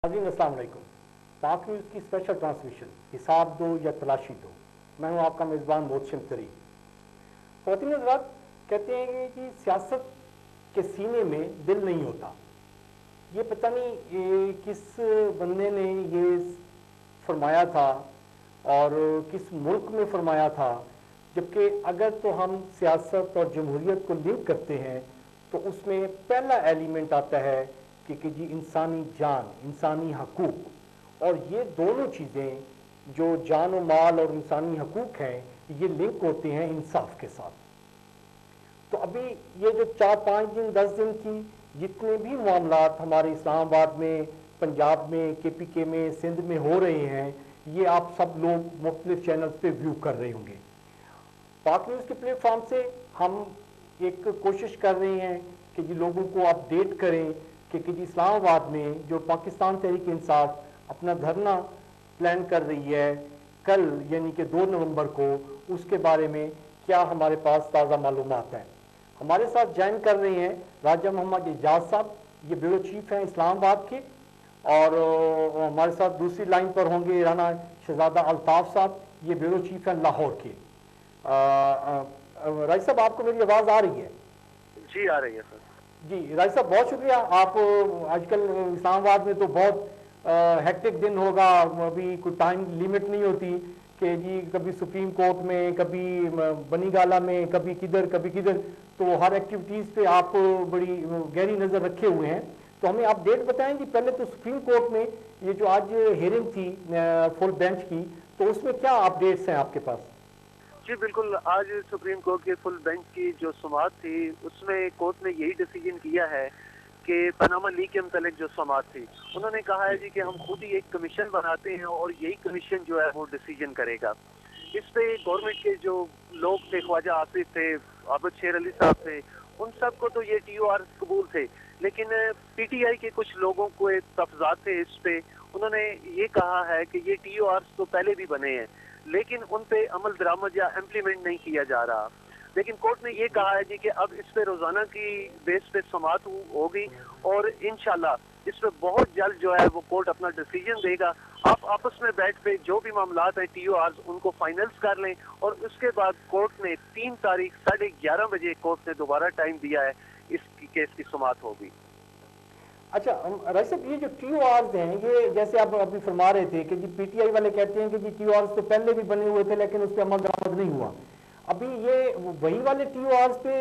नाज़रीन अस्सलाम वालेकुम। पाक न्यूज़ की स्पेशल ट्रांसमिशन हिसाब दो या तलाशी दो। मैं हूं आपका मेज़बान मोहसिन तरीन। ख़वातीन हज़रात, कहते हैं कि सियासत के सीने में दिल नहीं होता। ये पता नहीं किस बंदे ने ये फरमाया था और किस मुल्क में फरमाया था, जबकि अगर तो हम सियासत और जमहूरियत को लिंक करते हैं तो उसमें पहला एलिमेंट आता है कि जी इंसानी जान, इंसानी हकूक़, और ये दोनों चीज़ें जो जान और माल और इंसानी हकूक़ हैं ये लिंक होते हैं इंसाफ के साथ। तो अभी ये जो 4-5 दिन 10 दिन की जितने भी मामलात हमारे इस्लामाबाद में, पंजाब में, KPK में, सिंध में हो रहे हैं, ये आप सब लोग मुख्तलिफ चैनल्स पे व्यू कर रहे होंगे। पाक न्यूज़ के प्लेटफॉर्म से हम एक कोशिश कर रहे हैं कि जी लोगों को अपडेट करें कि जी इस्लामाबाद में जो पाकिस्तान तहरीक इंसाफ अपना धरना प्लान कर रही है कल यानी कि 2 नवंबर को, उसके बारे में क्या हमारे पास ताज़ा मालूमात हैं। हमारे साथ ज्वाइन कर रहे हैं राजा मोहम्मद एजाज साहब, ये ब्यूरो चीफ हैं इस्लामाबाद के, और हमारे साथ दूसरी लाइन पर होंगे राना शहजादा अल्ताफ़ साहब, ये ब्यूरो चीफ हैं लाहौर के। राय साहब, आपको मेरी आवाज़ आ रही है? जी आ रही है सर। जी राय साहब, बहुत शुक्रिया। आप आजकल इस्लामाबाद में तो बहुत हेक्टिक दिन होगा, अभी कोई टाइम लिमिट नहीं होती कि जी कभी सुप्रीम कोर्ट में, कभी बनीगाला में, कभी किधर कभी किधर, तो हर एक्टिविटीज़ पे आप बड़ी गहरी नज़र रखे हुए हैं। तो हमें आप डेट बताएंगे। पहले तो सुप्रीम कोर्ट में ये जो आज हियरिंग थी फुल बेंच की, तो उसमें क्या अपडेट्स हैं आपके पास? जी बिल्कुल, आज सुप्रीम कोर्ट के फुल बेंच की जो समाअत थी उसमें कोर्ट ने यही डिसीजन किया है कि पनामा लीक के मुतालिक जो समाअत थी, उन्होंने कहा है जी कि हम खुद ही एक कमीशन बनाते हैं और यही कमीशन जो है वो डिसीजन करेगा। इस पे गवर्नमेंट के जो लोग थे, ख्वाजा आसिफ थे, आबद शेर अली साहब थे, उन सबको तो ये TOR कबूल थे, लेकिन PTI के कुछ लोगों को एक तफजात थे इस पे। उन्होंने ये कहा है कि ये TOR तो पहले भी बने हैं लेकिन उन पे अमल दरामद या इम्प्लीमेंट नहीं किया जा रहा। लेकिन कोर्ट ने ये कहा है जी कि अब इस पे रोजाना की बेस पे समाअत होगी और इंशाल्लाह इस पे बहुत जल्द जो है वो कोर्ट अपना डिसीजन देगा। आप आपस में बैठ पे जो भी मामलात हैं TORs उनको फाइनल्स कर लें, और उसके बाद कोर्ट ने 3 तारीख 11:30 बजे कोर्ट ने दोबारा टाइम दिया है, इस केस की समाअत होगी। अच्छा राय साहब, ये जो TORs हैं, ये जैसे आप अभी फरमा रहे थे कि जी PTI वाले कहते हैं कि जी TORs तो पहले भी बने हुए थे लेकिन उस पर अमल दरामद नहीं हुआ। अभी ये वही वाले TORs पे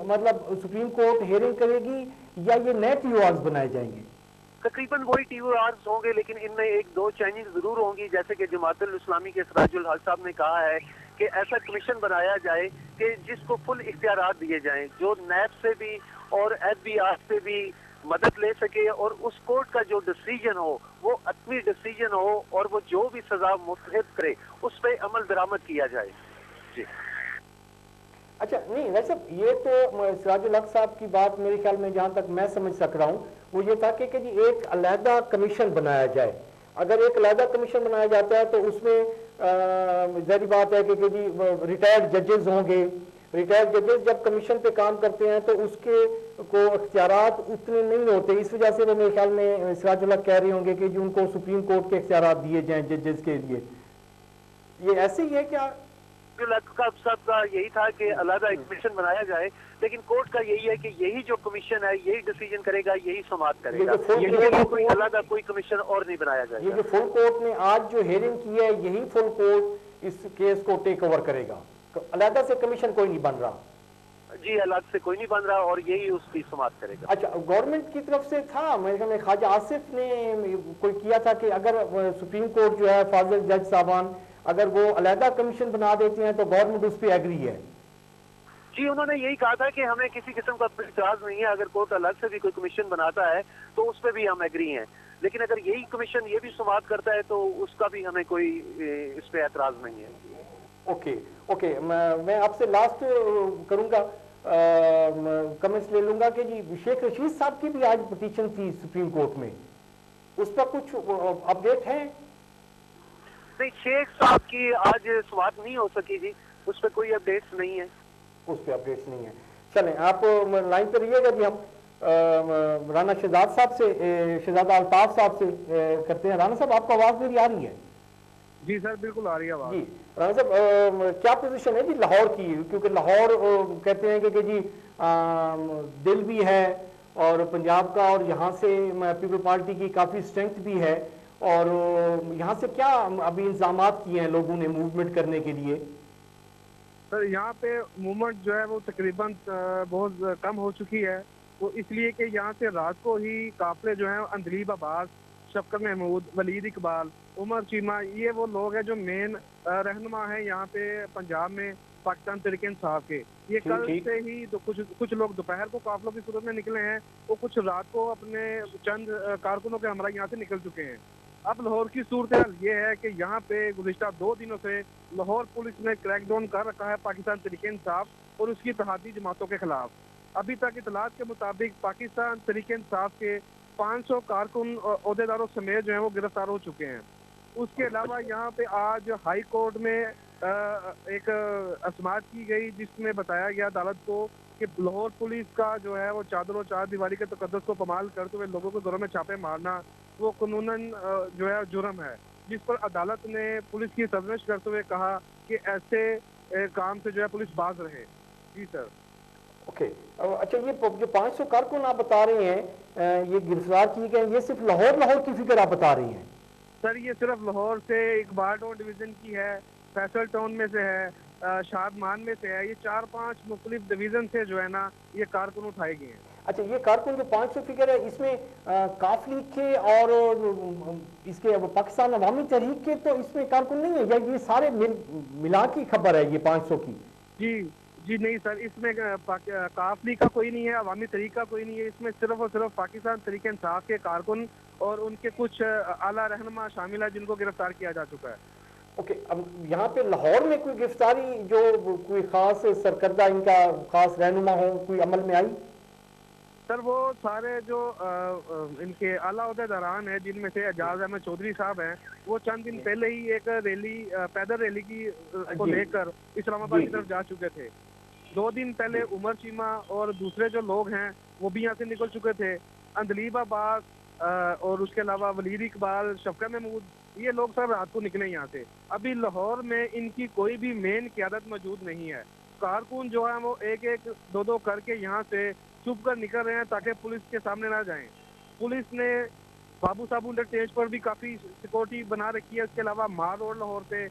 मतलब सुप्रीम कोर्ट हियरिंग करेगी या ये नए TORs बनाए जाएंगे? तकरीबन वही TORs होंगे, लेकिन इनमें 1-2 चेंजेस जरूर होंगी। जैसे कि जमातुल इस्लामी के सिराजुल हक साहब ने कहा है कि ऐसा कमीशन बनाया जाए कि जिसको फुल इख्तियारात दिए जाएं, जो नैब से भी और FBI से भी मदद ले सके, और उस कोर्ट का जो डिसीजन हो वो अपनी डिसीजन हो और वो जो भी सजा मुस्तहब करे उस पर अमल दरामद किया जाए। जी अच्छा, नहीं वैसे ये तो सिराजुल हक साहब की बात मेरे ख्याल में जहाँ तक मैं समझ सक रहा हूँ वो ये था कि जी एक अलहदा कमीशन बनाया जाए। अगर एक अलहदा कमीशन बनाया जाता है तो उसमें ज़ाहिर बात है कि जी रिटायर्ड जजेस होंगे। रिटायर्ड जजेस जब कमीशन पे काम करते हैं तो उसके को इख्तियारात उतने नहीं होते, इस वजह से वो मेरे ख्याल में सिराजुल हक कह रहे होंगे कि जो उनको सुप्रीम कोर्ट के इख्तियारात दिए जाएं जजेस के लिए। ये ऐसे ही है क्या? सबका यही था कि अलग एक कमीशन बनाया जाए, लेकिन कोर्ट का यही है कि यही जो कमीशन है यही डिसीजन करेगा, यही समाअत करेगा, कोई अलग कोई कमीशन और नहीं बनाया जाएगा। ये जो फुल कोर्ट ने आज जो हियरिंग की है यही फुल कोर्ट इस केस को टेक ओवर करेगा, अलग से कमीशन कोई नहीं बन रहा? जी अलग से कोई नहीं बन रहा और यही उसकी समाअत करेगा। अच्छा, गवर्नमेंट की तरफ से था, मेरे ख्याल में ख्वाजा आसिफ ने कोई किया था कि अगर सुप्रीम कोर्ट जो है फाजिल जज साहबान अगर वो अलहदा कमीशन बना देते हैं तो गवर्नमेंट उस पर एग्री है। जी उन्होंने यही कहा था कि हमें किसी किस्म का इतराज नहीं है, अगर कोर्ट अलग से भी कोई कमीशन बनाता है तो उस पर भी हम एग्री हैं, लेकिन अगर यही कमीशन ये भी समाअत करता है तो उसका भी हमें कोई इस पे एतराज नहीं है। ओके, मैं आपसे लास्ट करूंगा, कमेंट्स ले लूंगा कि जी शेख रशीद साहब की भी आज पिटीशन थी सुप्रीम कोर्ट में, उस पर कुछ अपडेट है? नहीं, शेख साहब की आज समाअत नहीं हो सकी जी, उस पर कोई अपडेट्स नहीं है। उस पर अपडेट्स नहीं है। चलें आप लाइन पर रहिएगा जी। हम رانا شہزاد صاحب سے شہزادہ الطاف صاحب سے کرتے ہیں. رانا صاحب آپ کو آواز میری آ رہی ہے؟ جی سر بالکل آ رہی ہے آواز. جی رانا صاحب کیا پوزیشن ہے جی لاہور کی؟ کیونکہ لاہور کہتے ہیں کہ جی دل بھی ہے اور پنجاب کا، اور یہاں سے پیپل پارٹی کی کافی اسٹرینتھ بھی ہے، اور یہاں سے کیا ابھی انتظامات کیے ہیں لوگوں نے موومنٹ کرنے کے لیے؟ سر یہاں پہ موومنٹ جو ہے وہ تقریباً بہت کم ہو چکی ہے، وہ اس لیے کہ یہاں سے رات کو ہی قافلے جو ہیں اندلیب عباس، شفقت محمود، ولید اقبال، عمر چیمہ، یہ وہ لوگ ہیں جو مین رہنما ہیں یہاں پہ پنجاب میں پاکستان تحریک انصاف کے. یہ کل سے ہی کچھ لوگ دوپہر کو قافلوں کی صورت میں نکلے ہیں، وہ کچھ رات کو اپنے چند کارکنوں کے ہمراہ یہاں سے نکل چکے ہیں. اب لاہور کی صورتحال یہ ہے کہ یہاں پہ گزشتہ 2 دنوں سے لاہور پولیس نے کریک ڈاؤن کر رکھا ہے پاکستان تحریک انصاف اور اس کی اتحادی جماعتوں کے خلاف. ابھی تک اطلاعات کے مطابق پاکستان تحریک انصاف کے 500 کارکن عہدیداروں سمیت جو ہیں وہ گرفتار ہو چکے ہیں. اس کے علاوہ یہاں پہ آج ہائی کورٹ میں ایک سماعت کی گئی جس میں بتایا گیا عدالت کو کہ لاہور پولیس کا جو ہے وہ چادر و چار دیواری کے تقدس کو پامال کرتے ہوئے لوگوں کے گھروں میں چھاپے مارنا وہ قانوناً جو ہے جرم ہے، جس پر عدالت نے پولیس کی سرزنش کرتے ہوئے کہا کہ ایسے کام سے جو ہے پولیس باز رہے. جی سر. اوکے اچھا، یہ جو 500 کارکن آپ بتا رہے ہیں یہ گرفتار کیے گئے، یہ صرف لاہور کی فکر آپ بتا رہی ہیں؟ سر یہ صرف لاہور سے اقبال ٹاؤن ڈویژن کی ہے، فیصل ٹاؤن میں سے ہے، شادمان میں سے ہے، یہ 4-5 مختلف ڈویژن سے جو ہے نا یہ کارکن اٹھائے گئے ہیں. اچھا یہ کارکن جو 500 فگر ہے اس میں کاف لیگ کے اور اس کے پاکستان عوامی تحریک کے تو اس میں کارکن نہیں ہے، یا یہ سارے ملا کی خبر ہے یہ 500 کی؟ جی نہیں سر، اس میں کاف لیگ کا کوئی نہیں ہے، عوامی تحریک کا کوئی نہیں ہے، اس میں صرف اور صرف پاکستان تحریک انصاف کے کارکن اور ان کے کچھ اعلیٰ رہنما شامل ہیں جن کو گرفتار کیا جا چکا ہے. اوکے، اب یہاں پہ لاہور میں کوئی گرفتاری جو کوئی خاص سرکردہ ان کا خاص رہنما ہو کوئی عمل میں آئی؟ سر وہ سارے جو ان کے اعلیٰ عہدیداران ہیں جن میں سے اعجاز احمد چودھری صاحب ہیں، وہ چند دن پہلے ہی ایک ریلی پیدل ریلی کو لے کر اسلام آباد کی طرف جا چکے تھے. 2 دن پہلے عمر چیمہ اور دوسرے جو لوگ ہیں وہ بھی یہاں سے نکل چکے تھے. اندلیب عباس اور اس کے علاوہ ولید اقبال، شفقت محمود، یہ لوگ سب رات کو نکلے یہاں سے. ابھی لاہور میں ان کی کوئی بھی مین قیادت موجود نہیں ہے. کارکن جو ہے وہ ایک 2 کر کے یہاں سے چھپ کر نکل رہے ہیں تاکہ پولیس کے سامنے نہ جائیں. پولیس نے بابو صاحب انٹرچینج پر بھی کافی سیکورٹی بنا رکھی ہے. اس کے علاوہ مار روڈ لاہور پہ،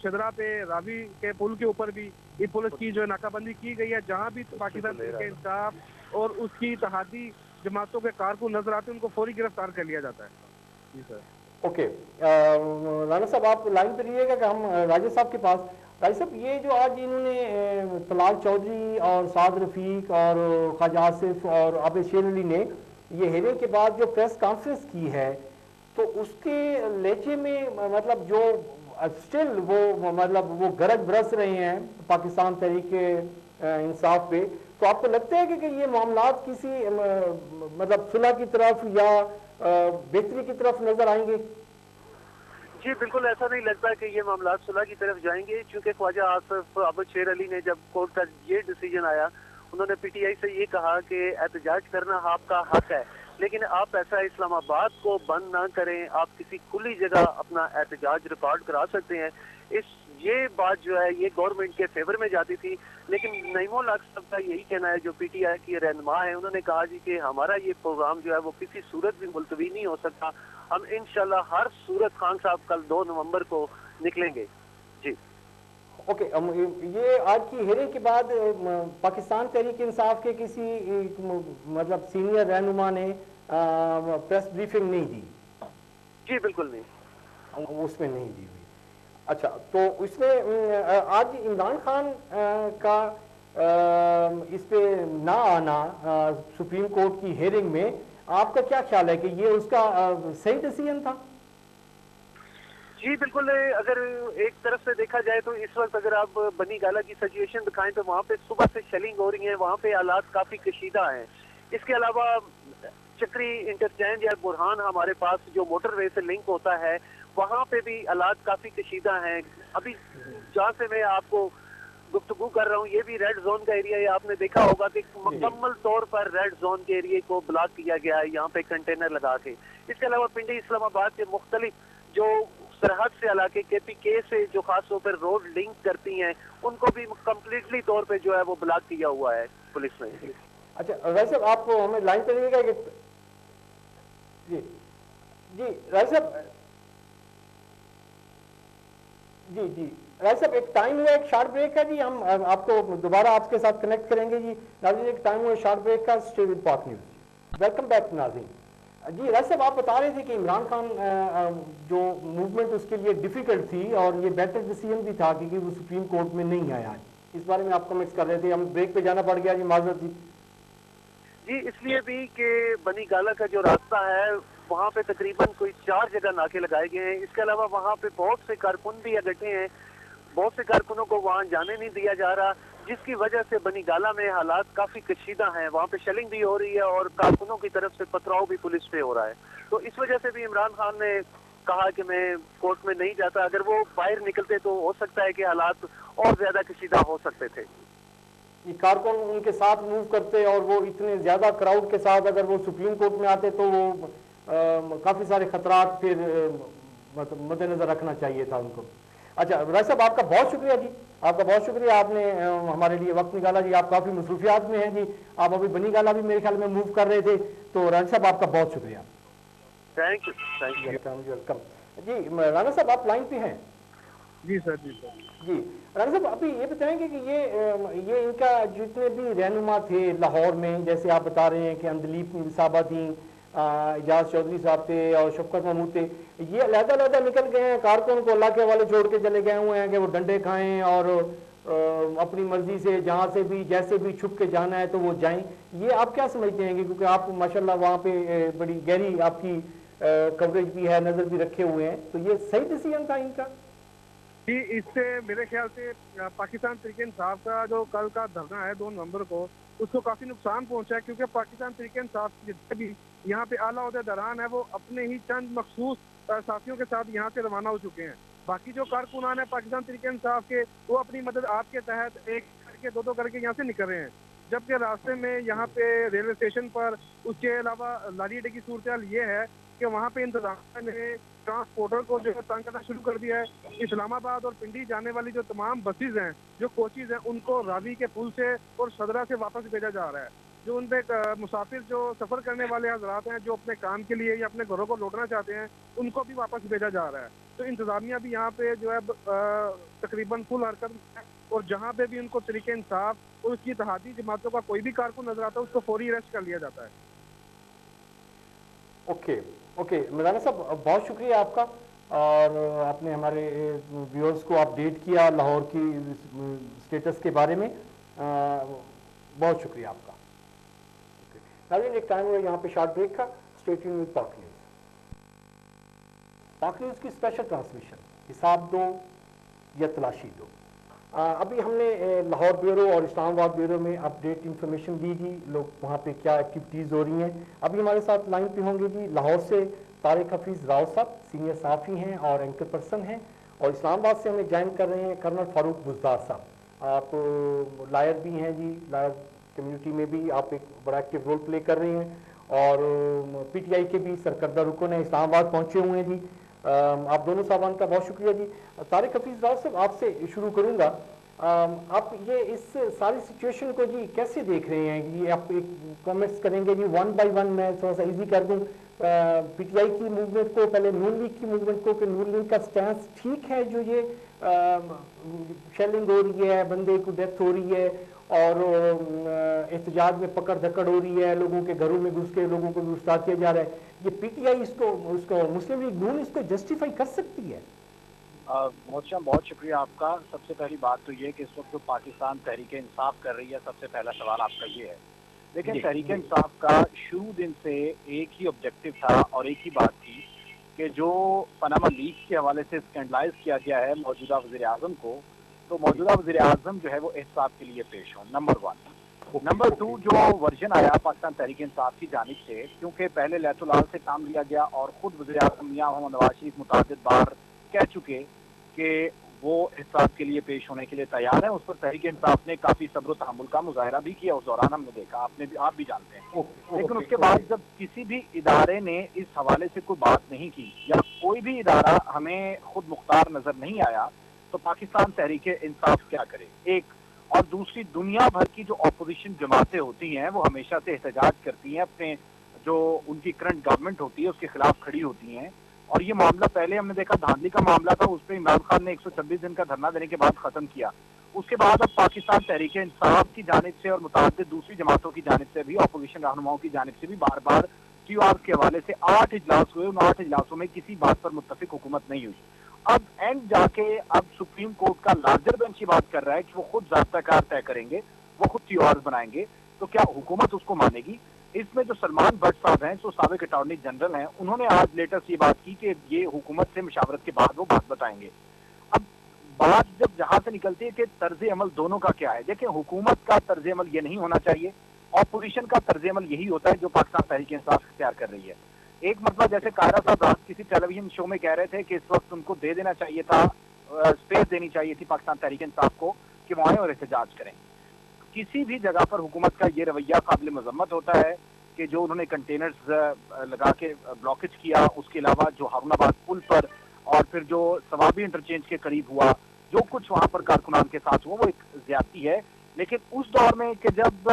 شدرا پہ، راوی کے پل کے اوپر بھی یہ پولیس کی جو ہے ناکہ بندی کی گئی ہے. جہاں بھی پاکستان تحریک انصاف اور اس کی اتحادی جماعتوں کے کارکن نظر آتے ہیں ان کو فوری گرفتار کر لیا جاتا ہے. جی سر. اوکے رانا صاحب آپ لائن پہ رہیے گا کہ ہم راجہ صاحب کے پاس. راجہ صاحب یہ جو آج انہوں نے طلال چودھری اور سعد رفیق اور خواجہ آصف اور عابد شیر علی نے یہ ہیرنگ کے بعد جو پریس کانفرنس کی ہے تو اس کے لہجے میں مطلب جو اسٹل وہ مطلب وہ گرج برس رہے ہیں پاکستان تحریک انصاف پہ، تو آپ کو لگتا ہے کہ یہ معاملات کسی مطلب صلح کی طرف یا بہتری کی طرف نظر آئیں گے؟ جی بالکل ایسا نہیں لگتا کہ یہ معاملات صلح کی طرف جائیں گے، چونکہ خواجہ آصف، عابد شیر علی نے جب کورٹ کا یہ ڈیسیجن آیا انہوں نے پی ٹی آئی سے یہ کہا کہ احتجاج کرنا آپ کا حق ہے، لیکن آپ ایسا اسلام آباد کو بند نہ کریں، آپ کسی کھلی جگہ اپنا احتجاج ریکارڈ کرا سکتے ہیں. یہ بات جو ہے یہ گورنمنٹ کے فیور میں جاتی تھی، لیکن نعیم الحق صاحب کا یہی کہنا ہے جو پی ٹی آئی کی رہنما ہے، انہوں نے کہا جی کہ ہمارا یہ پروگرام جو ہے وہ کسی صورت بھی ملتوی نہیں ہو سکتا، ہم انشاءاللہ ہر صورت خان صاحب کل 2 نومبر کو نکلیں گے. جی اوکے، یہ آج کی ہیرنگ کے بعد پاکستان تحریک انصاف کے کسی مطلب سینئر رہنما نے پریس بریفنگ نہیں دی؟ جی بالکل نہیں، اس میں نہیں دی ہوئی. اچھا، تو اس میں آج عمران خان کا اس پہ نہ آنا سپریم کورٹ کی ہیرنگ میں آپ کا کیا خیال ہے کہ یہ اس کا صحیح ڈیسیژن تھا؟ جی بالکل، اگر ایک طرف سے دیکھا جائے تو اس وقت اگر آپ بنی گالا کی سچویشن دکھائیں تو وہاں پہ صبح سے شیلنگ ہو رہی ہیں، وہاں پہ حالات کافی کشیدہ ہیں. اس کے علاوہ چکری انٹرچینج یا برہان ہمارے پاس جو موٹر وے سے لنک ہوتا ہے وہاں پہ بھی حالات کافی کشیدہ ہیں. ابھی جہاں سے میں آپ کو गुफ्तगू कर रहा हूँ, ये भी रेड जोन का एरिया है। आपने देखा होगा कि मुकम्मल तौर पर रेड जोन के एरिया को ब्लॉक किया गया है यहाँ पे कंटेनर लगा के। इसके अलावा पिंडी इस्लामाबाद के मुख्तलिफ जो सरहद से इलाके KPK से जो खास तौर पर रोड लिंक करती हैं, उनको भी कम्प्लीटली तौर पे जो है वो ब्लॉक किया हुआ है पुलिस ने। अच्छा वैसे आप हमें लाइन पे रहिएगा कि जी जी राय साहब, जी जी राय साहब, एक टाइम हुआ, एक शॉर्ट ब्रेक है जी, हम आपको दोबारा आपके साथ कनेक्ट करेंगे जी। नाज़रीन एक टाइम हुआ शॉर्ट ब्रेक का, स्टे विद पाक न्यूज़। वेलकम बैक नाज़रीन। जी राय साहब, आप बता रहे थे कि इमरान खान जो मूवमेंट उसके लिए डिफिकल्ट थी और ये बेटर डिसीजन भी था क्योंकि वो सुप्रीम कोर्ट में नहीं आया। इस बारे में आप कमेंट्स कर रहे थे, हम ब्रेक पे जाना पड़ गया जी, माजरत जी। जी इसलिए भी कि बनी गाला का जो रास्ता है वहाँ पे तकरीबन कोई 4 जगह नाके लगाए गए हैं। इसके अलावा वहाँ पे बहुत से कारकुन भी इकट्ठे हैं, बहुत से कारकुनों को वहाँ जाने नहीं दिया जा रहा, जिसकी वजह से बनी गाला में हालात काफी कशीदा हैं। वहाँ पे शेलिंग भी हो रही है और कारकुनों की तरफ से पथराव भी पुलिस पे हो रहा है। तो इस वजह से भी इमरान खान ने कहा कि मैं कोर्ट में नहीं जाता। अगर वो बाहर निकलते तो हो सकता है कि हालात और ज्यादा कशीदा हो सकते थे। ये कारकुन उनके साथ मूव करते और वो इतने ज्यादा क्राउड के साथ अगर वो सुप्रीम कोर्ट में आते तो वो काफी सारे खतरात फिर मद्देनजर रखना चाहिए था उनको। अच्छा राय साहब, आपका बहुत शुक्रिया जी, आपका बहुत शुक्रिया, आपने हमारे लिए वक्त निकाला जी। आप काफी मसरूफियात में हैं जी, आप अभी बनी गाला भी मेरे ख्याल में मूव कर रहे थे, तो राना साहब आपका बहुत शुक्रिया। थैंक यू वेलकम जी। राना साहब आप लाइन पे हैं? जी सर, जी सर। जी राना साहब, अभी ये बताएंगे कि ये इनका जितने भी रहनुमा थे लाहौर में, जैसे आप बता रहे हैं कि अंदलीप साहबा थी, इजाज चौधरी साहब थे और शफकत महमूद थे, ये अलग-अलग निकल गए हैं, कारकुन को अल्लाह के हवाले छोड़ के चले गए हुए हैं कि वो डंडे खाएं और अपनी मर्जी से जहाँ से भी जैसे भी छुप के जाना है तो वो जाएं। ये आप क्या समझते हैं? क्योंकि आप माशाल्लाह वहाँ पे बड़ी गहरी आपकी कवरेज भी है, नजर भी रखे हुए हैं, तो ये सही डिसीजन था इनका? जी इससे मेरे ख्याल से पाकिस्तान तहरीक इंसाफ का जो कल का धरना है 2 नवंबर को, उसको काफी नुकसान पहुंचा है, क्योंकि पाकिस्तान तहरीक इंसाफ जितने भी यहाँ पे आला ओहदेदारान है वो अपने ही चंद मखसूस साथियों के साथ यहाँ से रवाना हो चुके हैं। बाकी जो कारकुनान है पाकिस्तान तहरीक इंसाफ के, वो अपनी मदद आपके तहत एक करके 2-2 करके यहाँ से निकल रहे हैं, जबकि रास्ते में यहाँ पे रेलवे स्टेशन पर उसके अलावा लारी अड्डे की सूरत ये है कि वहाँ पे इंतजामिया ने ट्रांसपोर्टर को जो है तंग करना शुरू कर दिया है। इस्लामाबाद और पिंडी जाने वाली जो तमाम बसेज हैं, जो कोचेज हैं, उनको रावी के पुल से और सदरा से वापस भेजा जा रहा है। जो उन पे मुसाफिर जो सफ़र करने वाले हजरात हैं, जो अपने काम के लिए या अपने घरों को लौटना चाहते हैं, उनको भी वापस भेजा जा रहा है। तो इंतजामिया भी यहाँ पे जो है तकरीबन फुल हरकत में है, और जहाँ पे भी उनको तरीके इंसाफ और उसकी इत्तेहादी जमातों का कोई भी कारकुन नजर आता है, उसको फौरी अरेस्ट कर लिया जाता है। ओके मौलाना साहब, बहुत शुक्रिया आपका, और आपने हमारे व्यूअर्स को अपडेट किया लाहौर की स्टेटस के बारे में, बहुत शुक्रिया आपका। नाज़रीन एक टाइम हुआ यहाँ पे शॉर्ट ब्रेक का, स्टे ट्यून्ड विद पाक न्यूज़। पाक न्यूज़ की स्पेशल ट्रांसमिशन, हिसाब दो या तलाशी दो। अभी हमने लाहौर ब्यूरो और इस्लामाबाद ब्यूरो में अपडेट इंफॉर्मेशन दी जी, लोग वहाँ पे क्या एक्टिविटीज़ हो रही हैं। अभी हमारे साथ लाइन पे होंगे जी लाहौर से तारिक हफीज़ राव साहब, सीनियर सहाफ़ी हैं और एंकर पर्सन हैं, और इस्लामाबाद से हमें ज्वाइन कर रहे हैं कर्नल फारूक बुज़दार साहब। आप लायर भी हैं जी, लायर कम्युनिटी में भी आप एक बड़ा एक्टिव रोल प्ले कर रहे हैं, और PTI के भी सरकर्दा रुकन है, इस्लामाबाद पहुँचे हुए हैं जी। आप दोनों साहबान का बहुत शुक्रिया जी। तारिक हफीज़ राव साहब, आपसे शुरू करूँगा। आप ये इस सारी सिचुएशन को जी कैसे देख रहे हैं? ये आप एक कमेंट्स करेंगे जी, 1 बाय 1 मैं थोड़ा सा इजी कर दूँ। PTI की मूवमेंट को, पहले नून लीग की मूवमेंट को, कि नून लीग का स्टैंस ठीक है, जो ये शेलिंग हो रही है, बंदे को डेथ हो रही है और एहतजाज में पकड़ धकड़ हो रही है, लोगों के घरों में घुस के लोगों को गिरफ्तार किया जा रहा है, ये PTI उसको मुस्लिम लीग नून इसको जस्टिफाई कर सकती है? मोहतरम बहुत शुक्रिया आपका। सबसे पहली बात तो ये कि इस वक्त जो पाकिस्तान तहरीक इंसाफ कर रही है, सबसे पहला सवाल आपका ये है। लेकिन तहरीक इंसाफ का शुरू दिन से एक ही ऑब्जेक्टिव था और एक ही बात थी कि जो पनामा लीक के हवाले से स्कैंडलाइज किया गया है मौजूदा वज़ीर आज़म को, तो मौजूदा वज़ीर आज़म जो है वो एहसाब के लिए पेश हो, नंबर 1। नंबर 2, जो वर्जन आया पाकिस्तान तहरीक इंसाफ की जानिब से, क्योंकि पहले लैतुलाल से काम लिया गया और ख़ुद वज़ीर आज़म मियां मोहम्मद नवाज शरीफ मुतअद्दिद बार कह चुके कि وہ हिसाब के लिए पेश होने के लिए तैयार है। उस पर तहरीक इंसाफ ने काफी सब्र तहम्मुल का मुजाहरा भी किया, उस दौरान हमने देखा, आप भी जानते हैं। लेकिन उसके बाद जब किसी भी इदारे ने इस हवाले से कोई बात नहीं की या कोई भी इदारा हमें खुद मुख्तार नजर नहीं आया, तो पाकिस्तान तहरीक इंसाफ क्या करे? एक और दूसरी, दुनिया भर की जो अपोजिशन जमातें होती हैं वो हमेशा से एहतजाज करती हैं, अपने जो उनकी करंट गवर्नमेंट होती है उसके खिलाफ खड़ी होती हैं। और ये मामला पहले हमने देखा धांधली का मामला था, उस पर इमरान खान ने 126 दिन का धरना देने के बाद खत्म किया। उसके बाद अब पाकिस्तान तहरीक इंसाफ की जानिब से और मुताबिक दूसरी जमातों की जानिब से भी, अपोजिशन रहनुमाओं की जानिब से भी बार बार TOR के हवाले से 8 इजलास हुए। उन 8 इजलासों में किसी बात पर मुत्तफिक हुकूमत नहीं हुई। अब एंड जाके अब सुप्रीम कोर्ट का लार्जर बेंच की बात कर रहा है कि वो खुद ज़ाब्ता-कार तय करेंगे, वो खुद TORs बनाएंगे, तो क्या हुकूमत उसको मानेगी? इसमें जो सलमान भट्ट साहब हैं, जो साबिक अटॉर्नी जनरल हैं, उन्होंने आज लेटेस्ट ये बात की कि ये हुकूमत से मुशावरत के बाद वो बात बताएंगे। अब बात जब जहां से निकलती है कि तर्ज अमल दोनों का क्या है, देखिए हुकूमत का तर्ज अमल ये नहीं होना चाहिए, ऑपोजिशन का तर्ज अमल यही होता है जो पाकिस्तान तहरीक इंसाफ इख्तियार कर रही है। एक मतलब जैसे कायरा साहब रात किसी टेलीविजन शो में कह रहे थे कि इस वक्त उनको दे देना चाहिए था, स्पेस देनी चाहिए थी पाकिस्तान तहरीक इंसाफ को कि वो आए और एहतजाज करें। किसी भी जगह पर हुकूमत का ये रवैया काबिल मजम्मत होता है कि जो उन्होंने कंटेनर्स लगा के ब्लॉकेज किया, उसके अलावा जो हारूनाबाद पुल पर और फिर जो सवाबी इंटरचेंज के करीब हुआ, जो कुछ वहाँ पर कारकुनान के साथ हुआ, वो एक ज्यादती है। लेकिन उस दौर में कि जब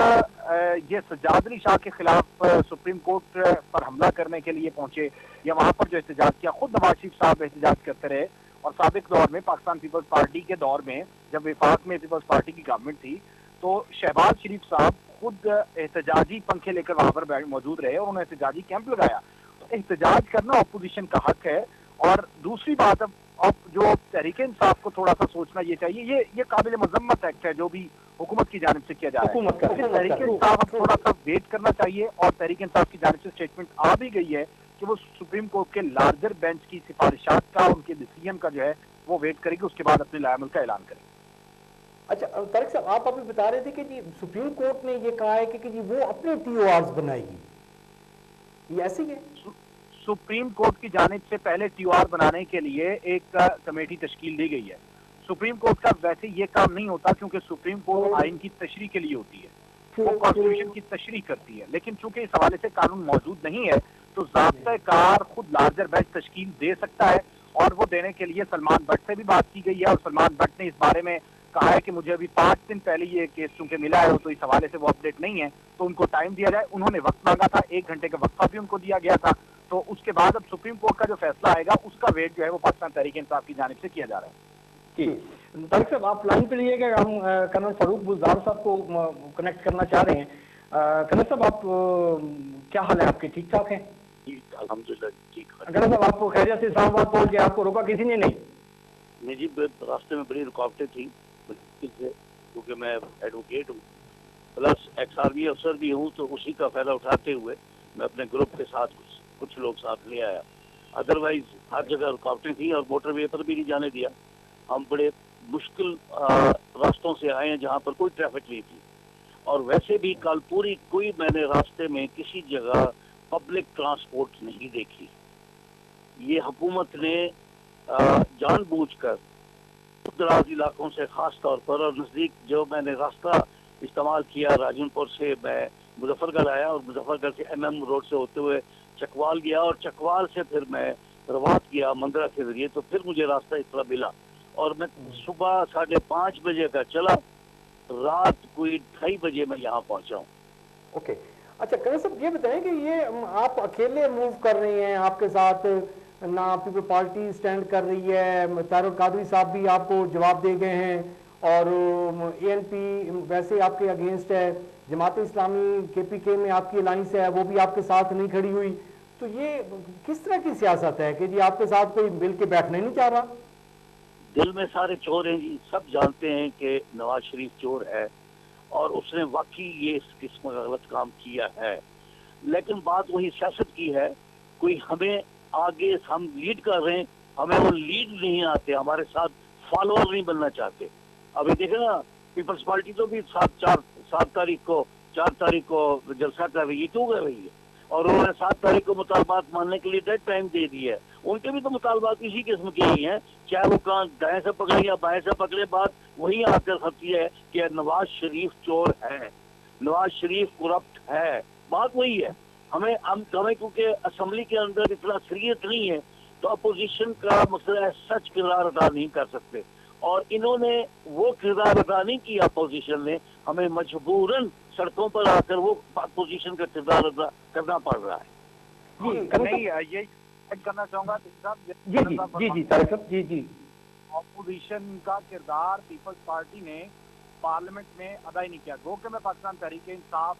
ये सज्जाद अली शाह के खिलाफ सुप्रीम कोर्ट पर हमला करने के लिए पहुंचे या वहाँ पर जो एहतजाज किया, खुद नवाज शरीफ साहब एहतजाज करते रहे। और साबिक दौर में पाकिस्तान पीपल्स पार्टी के दौर में जब विफाक में पीपल्स पार्टी की गवर्नमेंट थी, तो शहबाज शरीफ साहब खुद एहतजाजी पंखे लेकर वहां पर मौजूद रहे और उन्होंने एहतजाजी कैंप लगाया। तो एहतजाज करना अपोजिशन का हक है। और दूसरी बात, अब जो तहरीक इंसाफ को थोड़ा सा सोचना ये चाहिए, ये काबिल मजम्मत एक्ट है जो भी हुकूमत की जानिब से किया जा रहा है। तहरीक इंसाफ अब थोड़ा सा वेट करना चाहिए और तहरीक इंसाफ की जानिब से स्टेटमेंट आ भी गई है कि वो सुप्रीम कोर्ट के लार्जर बेंच की सिफारिशात का, उनके डिसीजन का जो है वो वेट करेगी, उसके बाद अपने लायमल का ऐलान करेगी। अच्छा तारिक साहब, आप अभी बता रहे थे कि जी सुप्रीम कोर्ट ने ये कहा है कि जी वो अपने TORs बनाएगी, ये ऐसे ही है? सुप्रीम कोर्ट की जानिब से पहले TOR बनाने के लिए एक कमेटी तश्कील दी गई है। सुप्रीम कोर्ट का वैसे ये काम नहीं होता क्योंकि सुप्रीम कोर्ट आइन की तशरीह के लिए होती है, वो कॉन्स्टिट्यूशन की तशरीह करती है। लेकिन चूंकि इस हवाले से कानून मौजूद नहीं है तो ज़ाब्ता-ए-कार खुद लार्जर बेंच तश्कील दे सकता है और वो देने के लिए सलमान भट्ट से भी बात की गई है और सलमान भट्ट ने इस बारे में कहा है कि मुझे अभी 5 दिन पहले ये केस चूंकि मिला है तो इस हवाले से वो अपडेट नहीं है, तो उनको टाइम दिया जाए। उन्होंने वक्त मांगा था, 1 घंटे का वक्फा भी उनको दिया गया था। तो उसके बाद अब सुप्रीम कोर्ट का जो फैसला आएगा उसका वेट जो है वो पाकिस्तान तहरीक इंसाफ की जानिब से किया जा रहा है। जी तारिक साहब, आप लाइन पे रहिएगा, हम कर्नल फारूक बुज़दार साहब को कनेक्ट करना चाह रहे हैं। कर्नल साहब, आप क्या हाल है आपके? ठीक ठाक हैं? अल्हम्दुलिल्लाह ठीक है। कर्नल साहब, आपको खैरियत से इस्लामाबाद पहुंच गए? आपको रोका किसी ने? नहीं जी, रास्ते में बड़ी रुकावटें थी क्योंकि मैं एडवोकेट हूँ प्लस एक्स आर्मी अफसर भी हूँ, तो उसी का फायदा उठाते हुए मैं अपने ग्रुप के साथ कुछ लोग साथ ले आया। अदरवाइज हर जगह रुकावटें थी और मोटरवे पर भी नहीं जाने दिया। हम बड़े मुश्किल रास्तों से आए हैं जहाँ पर कोई ट्रैफिक नहीं थी। और वैसे भी कल पूरी कोई मैंने रास्ते में किसी जगह पब्लिक ट्रांसपोर्ट नहीं देखी। ये हुकूमत ने जानबूझकर दराज इलाकों से खास तौर पर और नज़दीक जो मैंने रास्ता इस्तेमाल किया, राजनपुर से मैं मुजफ्फरगढ़ आया और मुजफ्फरगढ़ से MM रोड से होते हुए चकवाल गया और चकवाल से फिर मैं रवात गया मंदरा के जरिए, तो फिर मुझे रास्ता इस तरह मिला और मैं सुबह 5:30 बजे का चला, रात कोई 2:30 बजे मैं यहाँ पहुँचा हूँ। ओके, अच्छा कर्नल साहब ये बताएं कि ये आप अकेले मूव कर रही हैं, आपके साथ ना पीपल पार्टी स्टैंड कर रही है, तारुल कादरी साहब भी आपको जवाब दे गए हैं और ANP वैसे आपके अगेंस्ट है, जमात इस्लामी KPK में आपकी अलाइंस है वो भी आपके साथ नहीं खड़ी हुई, तो ये किस तरह की सियासत है कि जी आपके साथ कोई मिल के बैठना ही नहीं चाह रहा? दिल में सारे चोर हैं जी, सब जानते हैं कि नवाज शरीफ चोर है और उसने वाकई ये इस किस्म का गलत काम किया है। लेकिन बात वही सियासत की है, कोई हमें आगे हम लीड कर रहे हैं, हमें वो लीड नहीं आते, हमारे साथ फॉलोअर नहीं बनना चाहते। अभी देखे ना पीपल्स पार्टी तो भी 4 तारीख को जलसा कर रही है, क्यों कर रही है? और उन्होंने 7 तारीख को मुतालबात मानने के लिए डेड टाइम दे दी है। उनके भी तो मुतालबात इसी किस्म के ही हैं, चाहे वो कहाँ दाएं से पकड़े या बाएं से पकड़े, बात वही आकर खती है कि नवाज शरीफ चोर है, नवाज शरीफ करप्ट है, बात वही है। हमें क्योंकि असम्बली के अंदर इतना शरीयत नहीं है तो अपोजिशन का मसला सच किरदार अदा नहीं कर सकते, और इन्होंने वो किरदार अदा नहीं किया अपोजिशन ने, हमें मजबूरन सड़कों पर आकर वो अपोजिशन का किरदार अदा करना पड़ रहा है। नहीं, ये करना चाहूंगा जी तारिक साहब, जी ऑपोजिशन का किरदार पीपल्स पार्टी ने पार्लियामेंट में अदा ही नहीं किया। गो कि मैं पाकिस्तान तहरीक इंसाफ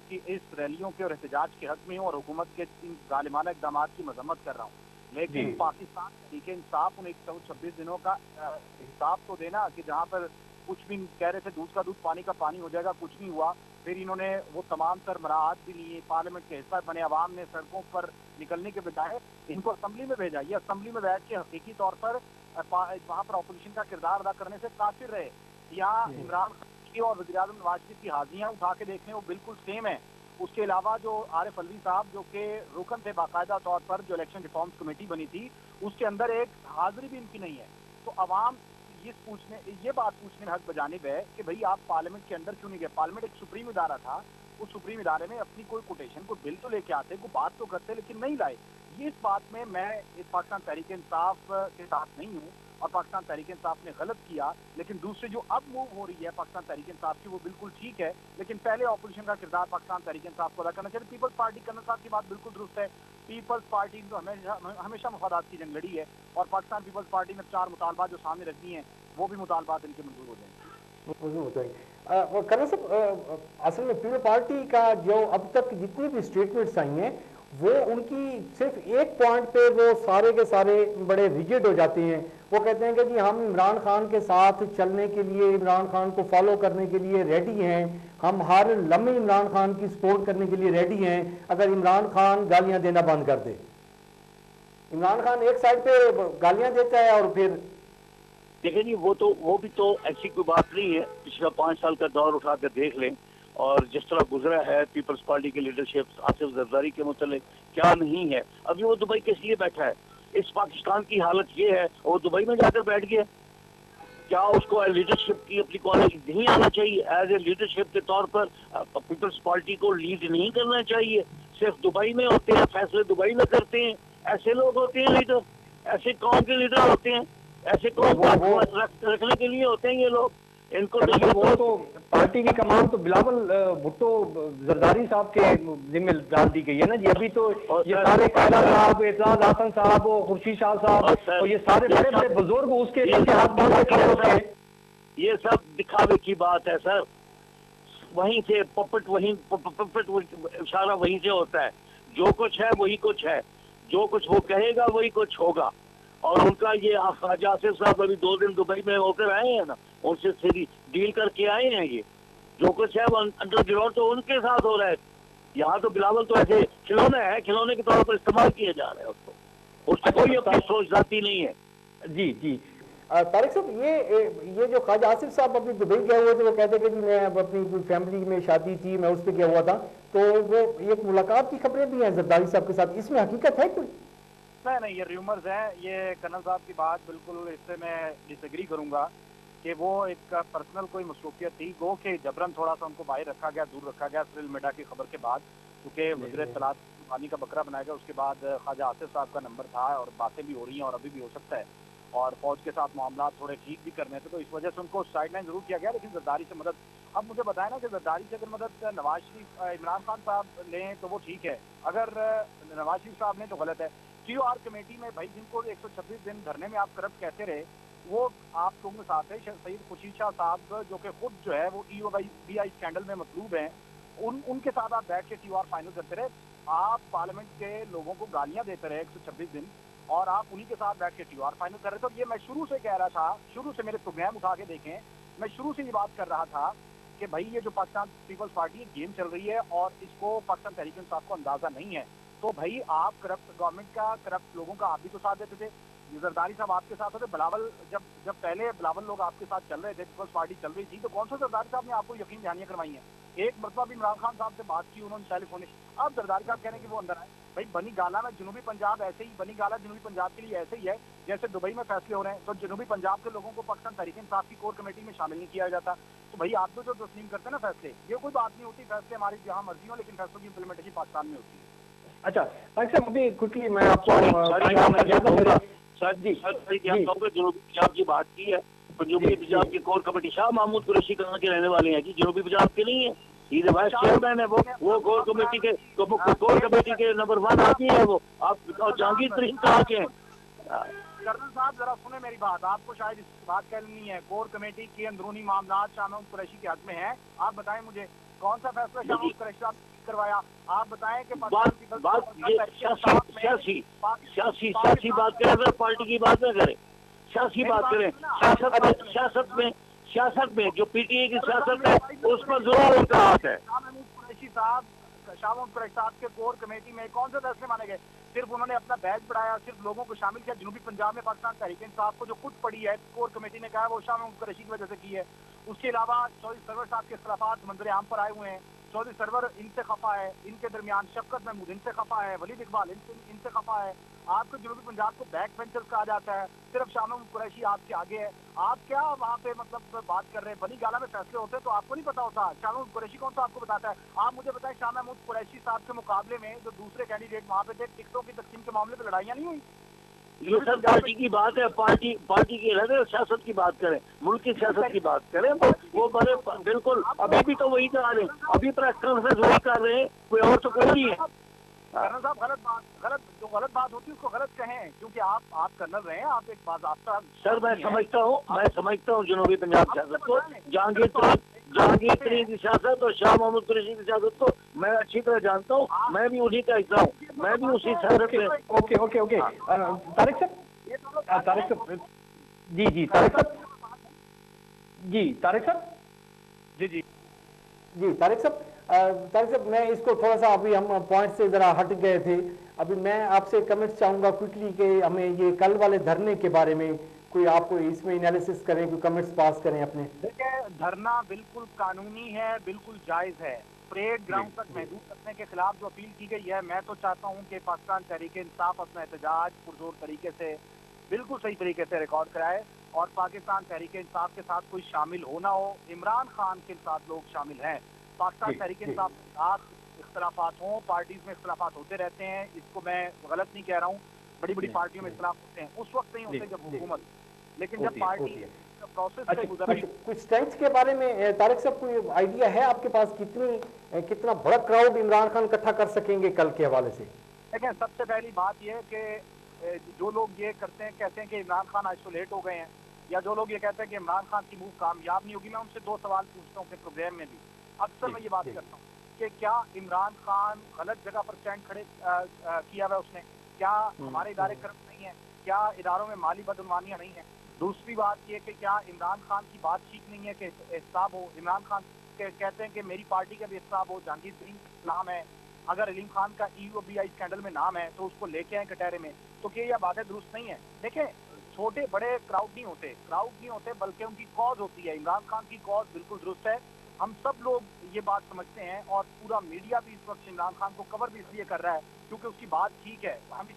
की इस रैलियों के और एहतजाज के हक में हूँ और हुकूमत के इन जालिमाना इक़दाम की मजम्मत कर रहा हूँ, लेकिन पाकिस्तान तहरीक इंसाफ उन्हें 126 दिनों का हिसाब तो देना कि जहाँ पर कुछ भी कह रहे थे दूध का दूध पानी का पानी हो जाएगा, कुछ नहीं हुआ। फिर इन्होंने वो तमाम तर मराहत भी लिए, पार्लियामेंट के हिस्सा बने, अवाम ने सड़कों पर निकलने के बजाय इनको असम्बली में भेजा। ये असम्बली में बैठ के हकीकी तौर पर वहाँ पर अपोजिशन का किरदार अदा करने से काफिर रहे। यहाँ इमरान खान की और वज़ीर आज़म नवाज शरीफ की हाजियाँ उठा के देखने वो बिल्कुल सेम है। उसके अलावा जो आरिफ अलवी साहब जो कि रुकन थे बाकायदा तौर पर, जो इलेक्शन रिफॉर्म्स कमेटी बनी थी, उसके अंदर एक हाजिरी भी इनकी नहीं है। तो अवाम ये बात पूछने में हक बजानिब है कि भाई आप पार्लियामेंट के अंदर क्यों नहीं गए। पार्लियामेंट एक सुप्रीम इदारा था, उस सुप्रीम इदारे में अपनी कोई कोटेशन को बिल तो लेके आते, कोई बात तो करते, लेकिन नहीं लाए। ये इस बात में मैं इस पाकिस्तान तहरीक इंसाफ के साथ नहीं हूँ और पाकिस्तान तहरीक इंसाफ ने गलत किया, लेकिन दूसरी जो अब मूव हो रही है पाकिस्तान तहरीक इंसाफ की वो बिल्कुल ठीक है। लेकिन पहले ऑपोजिशन का किरदार पाकिस्तान तहरीक इंसाफ को अदा करना चाहिए। पीपल्स पार्टी कर्नल साहब की बात बिल्कुल दुरुस्त है। पीपल्स पार्टी तो हमेशा मफादात की जंग लड़ी है और पाकिस्तान पीपल्स पार्टी ने 4 मुतालबात जो सामने रख दिए हैं वो भी मुतालबात इनके मंजूर हो जाएंगे। कर्नल साहब, असल में पीपल पार्टी का जो अब तक जितनी भी स्टेटमेंट्स आई हैं वो उनकी सिर्फ एक पॉइंट पे वो सारे के सारे बड़े रिजिड हो जाते हैं। वो कहते हैं कि जी हम इमरान खान के साथ चलने के लिए, इमरान खान को फॉलो करने के लिए रेडी हैं, हम हर लम्हे इमरान खान की सपोर्ट करने के लिए रेडी हैं अगर इमरान खान गालियां देना बंद कर दे। इमरान खान एक साइड पे गालियां देता है और फिर देखिए जी, वो भी तो ऐसी कोई बात नहीं है। पिछला 5 साल का दौर उठा कर देख लें और जिस तरह गुजरा है पीपल्स पार्टी की लीडरशिप आसिफ जरदारी के मुतालिक क्या नहीं है। अभी वो दुबई किस लिए बैठा है? इस पाकिस्तान की हालत ये है, वो दुबई में जाकर बैठ गया। क्या उसको लीडरशिप की अपनी क्वालिटी नहीं आना चाहिए? एज ए लीडरशिप के तौर पर पीपल्स पार्टी को लीड नहीं करना चाहिए? सिर्फ दुबई में होते हैं, फैसले दुबई में करते हैं। ऐसे लोग होते हैं लीडर, ऐसे कौम के लीडर होते हैं, ऐसे कौम रखने के लिए होते हैं ये लोग। इनको तो पार्टी की कमान तो बिलावल भुट्टो जरदारी साहब के जिम्मे डाल दी गई है ना जी। अभी तो ये सारे कायदा साहब, एतजाज हसन साहब, खुर्शीद शाह साहब और ये सारे बड़े बड़े बुजुर्ग उसके हाथ बांध के होते हैं। ये सब दिखावे की बात है सर। वहीं से पपट इशारा वहीं से होता है। जो कुछ है वही कुछ है, जो कुछ वो कहेगा वही कुछ होगा। और उनका ये ख्वाजा आसिफ साहब अभी 2 दिन दुबई में होकर आए हैं ना, उनसे सीधी डील करके आए हैं। ये जो कुछ है वो अंडरग्राउंड तो उनके साथ हो रहा है। यहाँ तो बिलावल तो ऐसे खिलौने है, खिलौने के तौर पर इस्तेमाल किए जा रहे हैं उसको, उसकी कोई अपनी सोच जाती नहीं है। जी तारिक साहब, ये जो ख्वाजा आसिफ साहब अभी दुबई गए हुए थे, वो कहते कि जी मैं अपनी फैमिली में शादी थी, मैं उस पर गया हुआ था, तो वो एक मुलाकात की खबरें भी हैं जरदारी साहब के साथ, इसमें हकीकत है कोई? नहीं, ये र्यूमर्स हैं। ये कर्नल साहब की बात बिल्कुल इससे मैं डिसएग्री करूंगा कि वो एक पर्सनल कोई मसरूफियत थी। गो के जबरन थोड़ा सा उनको बाहर रखा गया, दूर रखा गया सोशल मीडिया की खबर के बाद, क्योंकि वज़ीर इत्तलात पानी का बकरा बनाया गया। उसके बाद ख्वाजा आसिफ साहब का नंबर था और बातें भी हो रही हैं और अभी भी हो सकता है, और फौज के साथ मामला थोड़े ठीक भी करने थे, तो इस वजह से उनको साइडलाइन जरूर किया गया। लेकिन जरदारी से मदद, अब मुझे बताया ना कि जरदारी से अगर मदद नवाज शरीफ इमरान खान साहब लें तो वो ठीक है, अगर नवाज शरीफ साहब ने तो गलत है। TOR कमेटी में भाई जिनको 126 दिन धरने में आप करप्ट कहते रहे, वो आप लोगों के साथ है। सईद खुर्शीद शाह साहब जो कि खुद जो है वो EOBI स्कैंडल में मतलूब हैं, उनके साथ आप बैठ के TOR फाइनल करते रहे। आप पार्लियामेंट के लोगों को गालियां देते रहे 126 दिन, और आप उन्हीं के साथ बैठ के TOR फाइनल कर रहे थे। और ये मैं शुरू से कह रहा था, शुरू से मेरे प्रोग्राम उठा के देखें, मैं शुरू से ये बात कर रहा था कि भाई ये जो पाकिस्तान पीपल्स पार्टी गेम चल रही है और इसको पाकिस्तान तहरीक इंसाफ को अंदाजा नहीं है। तो भाई आप करप्ट गवर्नमेंट का, करप्ट लोगों का आप भी तो साथ देते थे। जरदारी साहब आपके साथ होते, बिलावल जब पहले बिलावल लोग आपके साथ चल रहे थे, पीपल्स पार्टी चल रही थी, तो कौन सा जरदारी साहब ने आपको यकीन दहानियां करवाई हैं? एक मरतबा भी इमरान खान साहब से बात की उन्होंने टेलीफोनिक, अब जरदारी साहब कह रहे हैं कि वो अंदर आए। भाई बनी गाला में जनूबी पंजाब ऐसे ही, बनी गाला जनूबी पंजाब के लिए ऐसे ही है जैसे दुबई में फैसले हो रहे हैं, तो जनूबी पंजाब के लोगों को पाकिस्तान तहरीक इंसाफ की कोर कमेटी में शामिल नहीं किया जाता। तो भाई आप जो तस्लीम करते हैं ना फैसले, ये कोई बात नहीं होती, फैसले हमारी जहाँ मर्जी हो, लेकिन फैसलों की इम्प्लीमेंटेशन पाकिस्तान में होती है। अच्छा साहब, अभी क्विकली मैं आपको जनूबी पंजाब की बात की है, जनूबी पंजाब की कोर कमेटी शाह महमूद कुरैशी कहाँ के रहने वाले हैं जी? जनूबी पंजाब के नहीं है, ये वाइस चेयरमैन है, वो कोर कमेटी के नंबर 1 आदमी है वो। आप जहांगीर तरीन कहाँ के हैं? कर्नल साहब जरा सुने मेरी बात, आपको शायद इस बात कहनी है, कोर कमेटी के अंदरूनी मामलात शाह महमूद कुरैशी के हक में है। आप बताएं मुझे कौन सा फैसला शाह महमूद कुरैशी साहब ने करवाया? आप बताएं कि सियासी बात करें, पार्टी की बात न करें, सियासी बात करें। सियासत में जो पीटीए की सियासत है उसमें जरूर उनका हाथ है। शाह महमूद कुरैशी साहब के कोर कमेटी में कौन से फैसले माने गए? सिर्फ उन्होंने अपना बैच बढ़ाया, सिर्फ लोगों को शामिल किया। जनूबी पंजाब में पाकिस्तान तहरीक इंसाफ को जो खुद पड़ी है, कोर कमेटी ने कहा वो शाह महमूद कुरैशी की वजह से की है। उसके अलावा चौधरी सरवर साहब के इख्तलाफात मंजर आम पर आए हुए हैं। चौधरी सरवर इनसे खफा है, इनके दरमियान शफकत महमूद इनसे खफा है, वलीद इकबाल इनसे खफा है। आपको जनूबी पंजाब को बैक बेंचर्स कहा जाता है, सिर्फ शाह महमूद कुरैशी आपके आगे है। आप क्या वहाँ पे मतलब बात कर रहे हैं? बनी गाला में फैसले होते हैं तो आपको नहीं पता होता? शाह महमूद कुरैशी कौन सा आपको बताता है? आप मुझे बताएं, शाह महमूद कुरैशी साहब के मुकाबले में जो दूसरे कैंडिडेट वहाँ पे थे, टिकटों की तकसीम के मामले पे लड़ाइयाँ नहीं हुई? ये सर पार्टी की बात है, पार्टी की अलग सियासत की बात करें, मुल्क की सियासत की बात करें, वो बड़े बिल्कुल अभी भी तो वही करा रहे हैं, अभी प्रेस कॉन्फ्रेंस वही कर रहे हैं, कोई और तो कोई नहीं है। कर्नल साहब गलत बात होती है उसको गलत कहें, क्योंकि आप कर्नल रहे हैं, आप एक बात सर मैं समझता हूँ जनूबी पंजाब सियासत को, जहांगीर तरीन की सियासत और शाह महमूद कुरैशी की सियासत को मैं अच्छी तरह जानता हूँ, मैं भी उसी का हिस्सा हूँ, मैं भी उसी सियासत में। ओके तारिक साहब जी तारिक साहब मैं इसको थोड़ा सा, अभी हम पॉइंट से जरा हट गए थे, अभी मैं आपसे कमेंट्स चाहूंगा क्विकली कि हमें ये कल वाले धरने के बारे में कोई आपको इसमें एनालिसिस करें, कोई कमेंट्स पास करें अपने। देखिए धरना बिल्कुल कानूनी है, बिल्कुल जायज है। परेड ग्राउंड तक महदूद रखने के खिलाफ जो अपील की गई है, मैं तो चाहता हूँ कि पाकिस्तान तहरीक इंसाफ अपना एहतजाज पुरजोर तरीके से, बिल्कुल सही तरीके से रिकॉर्ड कराए और पाकिस्तान तहरीक इंसाफ के साथ कोई शामिल हो ना हो। इमरान खान के साथ लोग शामिल हैं, पाकिस्तान तहरीक इंसाफ के साथ इख्तलाफात हों, पार्टीज में इख्तलाफात होते रहते हैं, इसको मैं गलत नहीं कह रहा हूँ, बड़ी बड़ी पार्टियों में इख्तलाफ होते हैं, उस वक्त नहीं होते जब हुकूमत, लेकिन जब पार्टी प्रोसेस से गुजर रही। कुछ स्ट्रेंथ के बारे में तारिक साहब कोई आइडिया है आपके पास, कितना बड़ा क्राउड इमरान खान इकट्ठा कर सकेंगे कल के हवाले से? देखिए सबसे पहली बात यह कि जो लोग ये कहते हैं कि इमरान खान आइसोलेट हो गए हैं, या जो लोग ये कहते हैं कि इमरान खान की मूव कामयाब नहीं होगी, मैं उनसे 2 सवाल पूछता हूँ अपने प्रोग्राम में भी। अक्सर मैं ये बात करता हूँ कि क्या इमरान खान गलत जगह पर स्टैंड खड़े किया हुआ उसने? क्या हमारे इदारे करप्ट नहीं है? क्या इदारों में माली बदनवानियाँ नहीं है? दूसरी बात ये कि क्या इमरान खान की बात ठीक नहीं है कि एहतसाब हो? इमरान खान कहते हैं कि मेरी पार्टी का भी एहतसाब हो, जहांगीर तरीन नाम है, अगर अलीम खान का EOBI स्कैंडल में नाम है तो उसको लेके आए कटहरे में, तो क्या यह बातें दुरुस्त नहीं है? देखें छोटे बड़े क्राउड नहीं होते, बल्कि उनकी कॉज होती है। इमरान खान की कॉज बिल्कुल दुरुस्त है, हम सब लोग ये बात समझते हैं और पूरा मीडिया भी इस वक्त इमरान खान को कवर भी इसलिए कर रहा है क्योंकि उसकी बात ठीक है। हम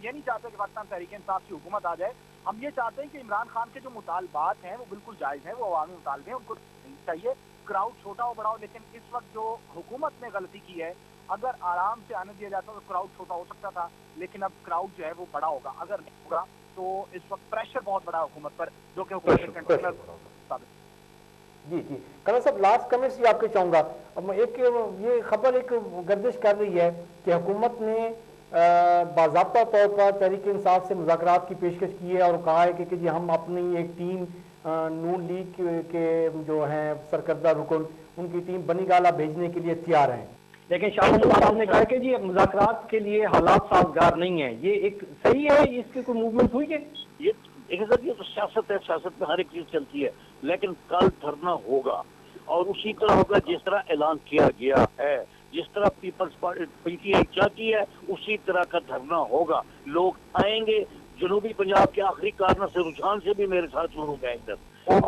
ये नहीं चाहते कि पाकिस्तान तहरीक इंसाफ की हुकूमत आ जाए, हम ये चाहते हैं कि इमरान खान के जो मुतालबात हैं वो बिल्कुल जायज़ हैं, वो अवामी मुतालबे हैं, उनको नहीं चाहिए क्राउड छोटा हो बड़ा हो। लेकिन इस वक्त जो हुकूमत ने गलती की है, अगर आराम से आने दिया जाता तो क्राउड छोटा हो सकता था, लेकिन अब क्राउड जो है वो बड़ा होगा। अगर नहीं होगा तो इस वक्त प्रेशर बहुत बड़ा हुकूमत पर, जो कि हुकूमत के कंट्रोलर साबित। जी कर्नल साहब लास्ट कमेंट्स भी आपके चाहूँगा। अब ये खबर एक गर्दिश कर रही है कि हुकूमत ने बाज़ाब्ता तौर पर तहरीक इंसाफ से मुज़ाकरात की पेशकश की है और कहा है कि जी हम अपनी एक टीम नून लीग के जो हैं सरकर्दा रुकन, उनकी टीम बनी गाला भेजने के लिए तैयार हैं। लेकिन शाह महमूद साहब ने कहा कि जी मुज़ाकरात के लिए हालात साजगार नहीं है, ये एक सही है? इसकी कोई मूवमेंट हुई है? ये तो सियासत है, सियासत में हर एक चीज चलती है, लेकिन कल धरना होगा और उसी तरह होगा जिस तरह ऐलान किया गया है, जिस तरह पीपल्स पार्टी PTI चाहती है उसी तरह का धरना होगा। लोग आएंगे, जनूबी पंजाब के आखिरी कारण से रुझान से भी मेरे साथ शुरू होगा इधर, और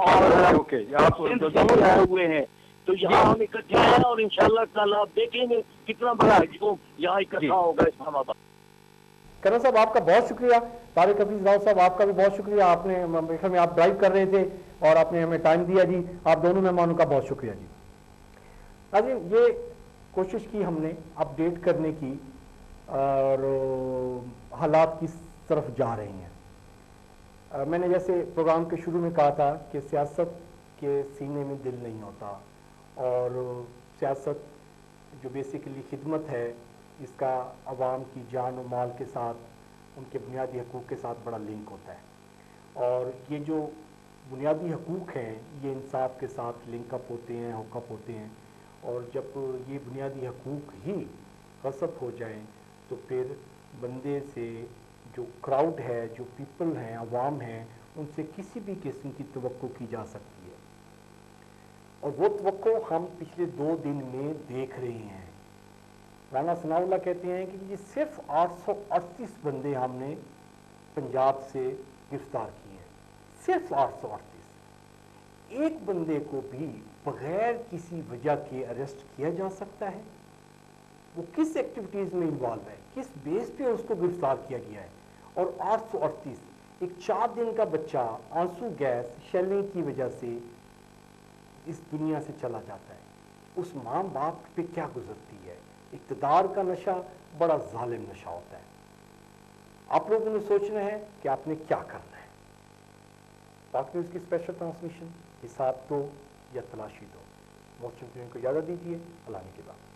आए हुए हैं तो यहाँ हम इकट्ठे हैं और इंशाल्लाह ताला आप देखेंगे कितना बड़ा हजूम यहाँ इकट्ठा होगा इस्लामाबाद। कर्नल साहब आपका बहुत शुक्रिया, तारिक हफीज राव साहब आपका भी बहुत शुक्रिया, आपने मेरे में आप ड्राइव कर रहे थे और आपने हमें टाइम दिया जी, आप दोनों मेहमानों का बहुत शुक्रिया जी। नाज़रीन, ये कोशिश की हमने अपडेट करने की और हालात किस तरफ जा रहे हैं। मैंने जैसे प्रोग्राम के शुरू में कहा था कि सियासत के सीने में दिल नहीं होता और सियासत जो बेसिकली खिदमत है इसका आवाम की जान और माल के साथ, उनके बुनियादी हकूक़ के साथ बड़ा लिंक होता है और ये जो बुनियादी हकूक़ हैं ये इंसाफ के साथ लिंक अप होते हैं, हुकअप होते हैं और जब ये बुनियादी हकूक़ ही गसब हो जाएं तो फिर बंदे से जो क्राउड है, जो पीपल हैं, अवाम हैं, उनसे किसी भी किस्म की तवक्को की जा सकती है और वो तवक्को हम पिछले 2 दिन में देख रहे हैं। राना सनाउल्लाह कहते हैं कि ये सिर्फ 838 बंदे हमने पंजाब से गिरफ्तार किए हैं, सिर्फ 838। एक बंदे को भी बगैर किसी वजह के अरेस्ट किया जा सकता है? वो किस एक्टिविटीज़ में इन्वॉल्व है, किस बेस पे उसको गिरफ्तार किया गया है? और 838, एक 4 दिन का बच्चा आंसू गैस शेलिंग की वजह से इस दुनिया से चला जाता है, उस माँ बाप पे क्या गुजरती है? इक़्तिदार का नशा बड़ा जालिम नशा होता है। आप लोगों ने सोचना है कि आपने क्या करना है। पाक न्यूज़ की स्पेशल ट्रांसमिशन हिसाब दो या तलाशी दो। मोहसिन को इजाज़त दीजिए, अल्लाह के बाद।